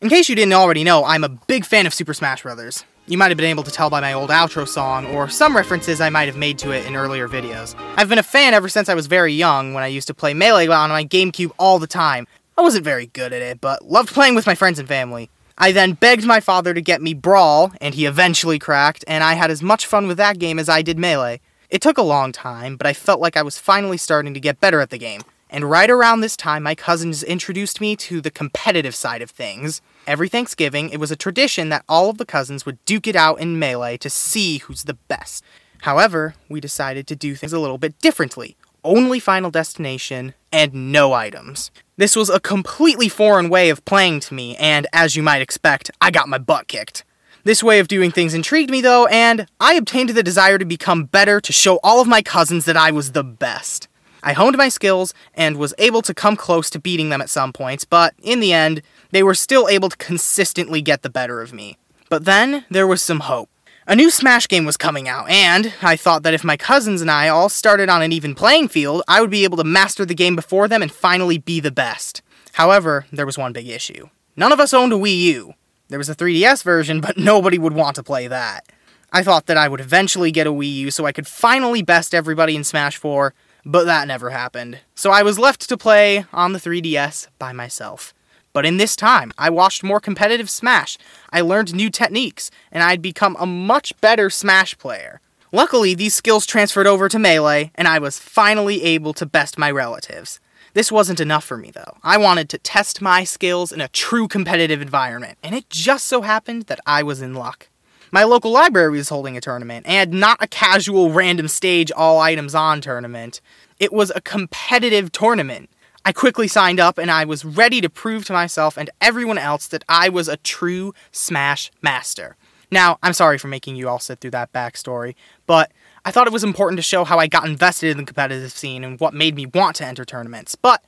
In case you didn't already know, I'm a big fan of Super Smash Bros. You might have been able to tell by my old outro song, or some references I might have made to it in earlier videos. I've been a fan ever since I was very young, when I used to play Melee on my GameCube all the time. I wasn't very good at it, but loved playing with my friends and family. I then begged my father to get me Brawl, and he eventually cracked, and I had as much fun with that game as I did Melee. It took a long time, but I felt like I was finally starting to get better at the game. And right around this time, my cousins introduced me to the competitive side of things. Every Thanksgiving, it was a tradition that all of the cousins would duke it out in Melee to see who's the best. However, we decided to do things a little bit differently. Only Final Destination, and no items. This was a completely foreign way of playing to me, and as you might expect, I got my butt kicked. This way of doing things intrigued me though, and I obtained the desire to become better to show all of my cousins that I was the best. I honed my skills, and was able to come close to beating them at some points, but in the end, they were still able to consistently get the better of me. But then, there was some hope. A new Smash game was coming out, and I thought that if my cousins and I all started on an even playing field, I would be able to master the game before them and finally be the best. However, there was one big issue. None of us owned a Wii U. There was a 3DS version, but nobody would want to play that. I thought that I would eventually get a Wii U so I could finally best everybody in Smash 4, but that never happened. So I was left to play on the 3DS by myself. But in this time, I watched more competitive Smash, I learned new techniques, and I'd become a much better Smash player. Luckily, these skills transferred over to Melee, and I was finally able to best my relatives. This wasn't enough for me though. I wanted to test my skills in a true competitive environment, and it just so happened that I was in luck. My local library was holding a tournament, and not a casual random stage all items on tournament. It was a competitive tournament. I quickly signed up, and I was ready to prove to myself and everyone else that I was a true Smash master. Now, I'm sorry for making you all sit through that backstory, but I thought it was important to show how I got invested in the competitive scene and what made me want to enter tournaments. But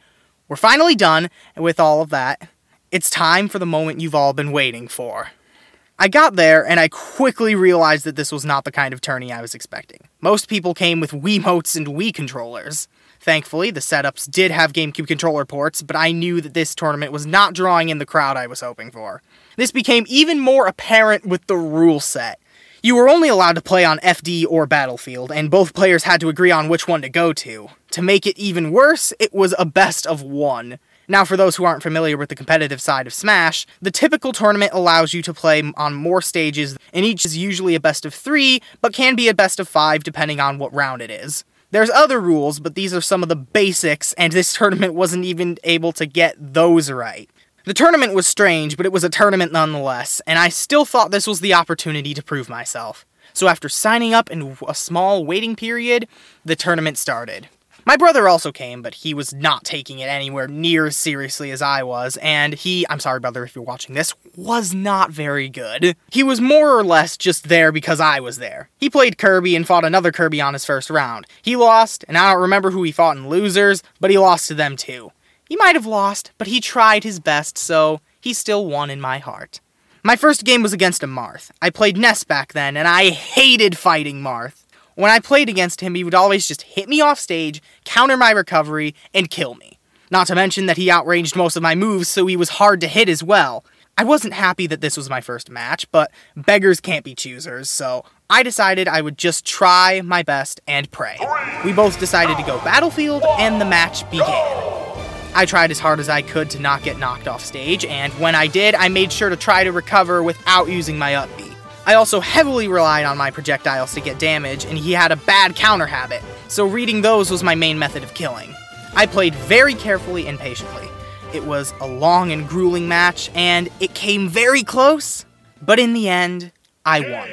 we're finally done with all of that. It's time for the moment you've all been waiting for. I got there, and I quickly realized that this was not the kind of tourney I was expecting. Most people came with Wiimotes and Wii controllers. Thankfully, the setups did have GameCube controller ports, but I knew that this tournament was not drawing in the crowd I was hoping for. This became even more apparent with the rule set. You were only allowed to play on FD or Battlefield, and both players had to agree on which one to go to. To make it even worse, it was a best of one. Now, for those who aren't familiar with the competitive side of Smash, the typical tournament allows you to play on more stages, and each is usually a best of 3, but can be a best of 5 depending on what round it is. There's other rules, but these are some of the basics, and this tournament wasn't even able to get those right. The tournament was strange, but it was a tournament nonetheless, and I still thought this was the opportunity to prove myself. So after signing up in a small waiting period, the tournament started. My brother also came, but he was not taking it anywhere near as seriously as I was, and I'm sorry brother if you're watching this, was not very good. He was more or less just there because I was there. He played Kirby and fought another Kirby on his first round. He lost, and I don't remember who he fought in losers, but he lost to them too. He might have lost, but he tried his best, so he still won in my heart. My first game was against a Marth. I played Ness back then, and I hated fighting Marth. When I played against him, he would always just hit me off stage, counter my recovery, and kill me. Not to mention that he outranged most of my moves, so he was hard to hit as well. I wasn't happy that this was my first match, but beggars can't be choosers, so I decided I would just try my best and pray. We both decided to go Battlefield, and the match began. I tried as hard as I could to not get knocked off stage, and when I did, I made sure to try to recover without using my up B. I also heavily relied on my projectiles to get damage, and he had a bad counter habit, so reading those was my main method of killing. I played very carefully and patiently. It was a long and grueling match, and it came very close, but in the end, I won.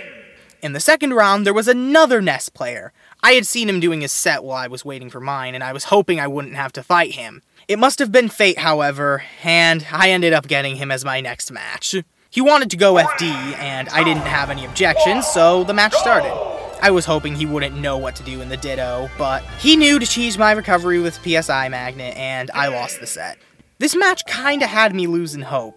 In the second round, there was another Ness player. I had seen him doing his set while I was waiting for mine, and I was hoping I wouldn't have to fight him. It must have been fate, however, and I ended up getting him as my next match. He wanted to go FD, and I didn't have any objections, so the match started. I was hoping he wouldn't know what to do in the Ditto, but he knew to cheese my recovery with PSI Magnet, and I lost the set. This match kinda had me losing hope.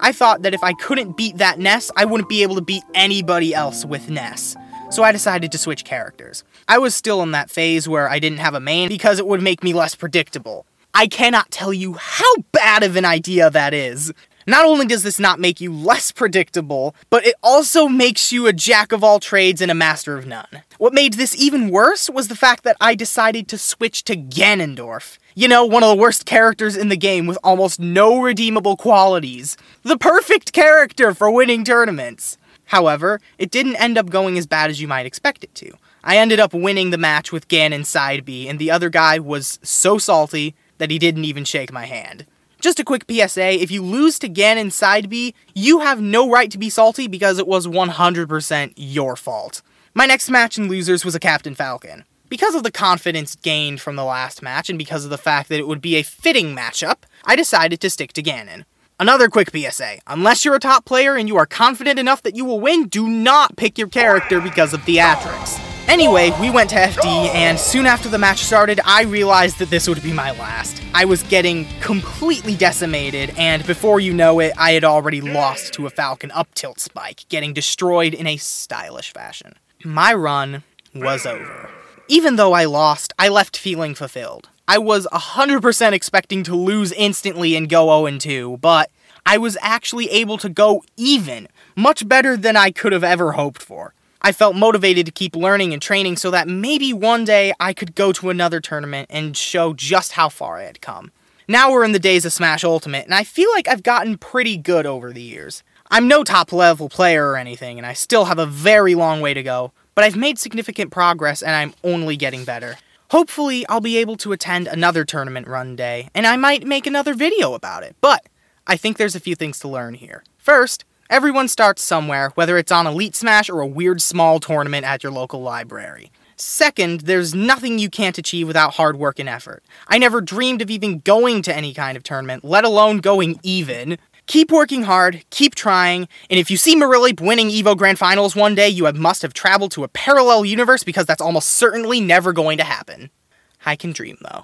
I thought that if I couldn't beat that Ness, I wouldn't be able to beat anybody else with Ness. So I decided to switch characters. I was still in that phase where I didn't have a main because it would make me less predictable. I cannot tell you how bad of an idea that is. Not only does this not make you less predictable, but it also makes you a jack of all trades and a master of none. What made this even worse was the fact that I decided to switch to Ganondorf. You know, one of the worst characters in the game with almost no redeemable qualities. The perfect character for winning tournaments. However, it didn't end up going as bad as you might expect it to. I ended up winning the match with Ganon side B, and the other guy was so salty that he didn't even shake my hand. Just a quick PSA, if you lose to Ganon side B, you have no right to be salty because it was 100% your fault. My next match in losers was a Captain Falcon. Because of the confidence gained from the last match, and because of the fact that it would be a fitting matchup, I decided to stick to Ganon. Another quick PSA, unless you're a top player and you are confident enough that you will win, do not pick your character because of theatrics. Anyway, we went to FD, and soon after the match started, I realized that this would be my last. I was getting completely decimated, and before you know it, I had already lost to a Falcon up tilt spike, getting destroyed in a stylish fashion. My run was over. Even though I lost, I left feeling fulfilled. I was 100% expecting to lose instantly and go 0-2, but I was actually able to go even, much better than I could have ever hoped for. I felt motivated to keep learning and training so that maybe one day I could go to another tournament and show just how far I had come. Now we're in the days of Smash Ultimate, and I feel like I've gotten pretty good over the years. I'm no top level player or anything, and I still have a very long way to go, but I've made significant progress and I'm only getting better. Hopefully, I'll be able to attend another tournament run day, and I might make another video about it, but I think there's a few things to learn here. First, everyone starts somewhere, whether it's on Elite Smash or a weird small tournament at your local library. Second, there's nothing you can't achieve without hard work and effort. I never dreamed of even going to any kind of tournament, let alone going even. Keep working hard, keep trying, and if you see Marilleep winning EVO Grand Finals one day, you must have traveled to a parallel universe because that's almost certainly never going to happen. I can dream, though.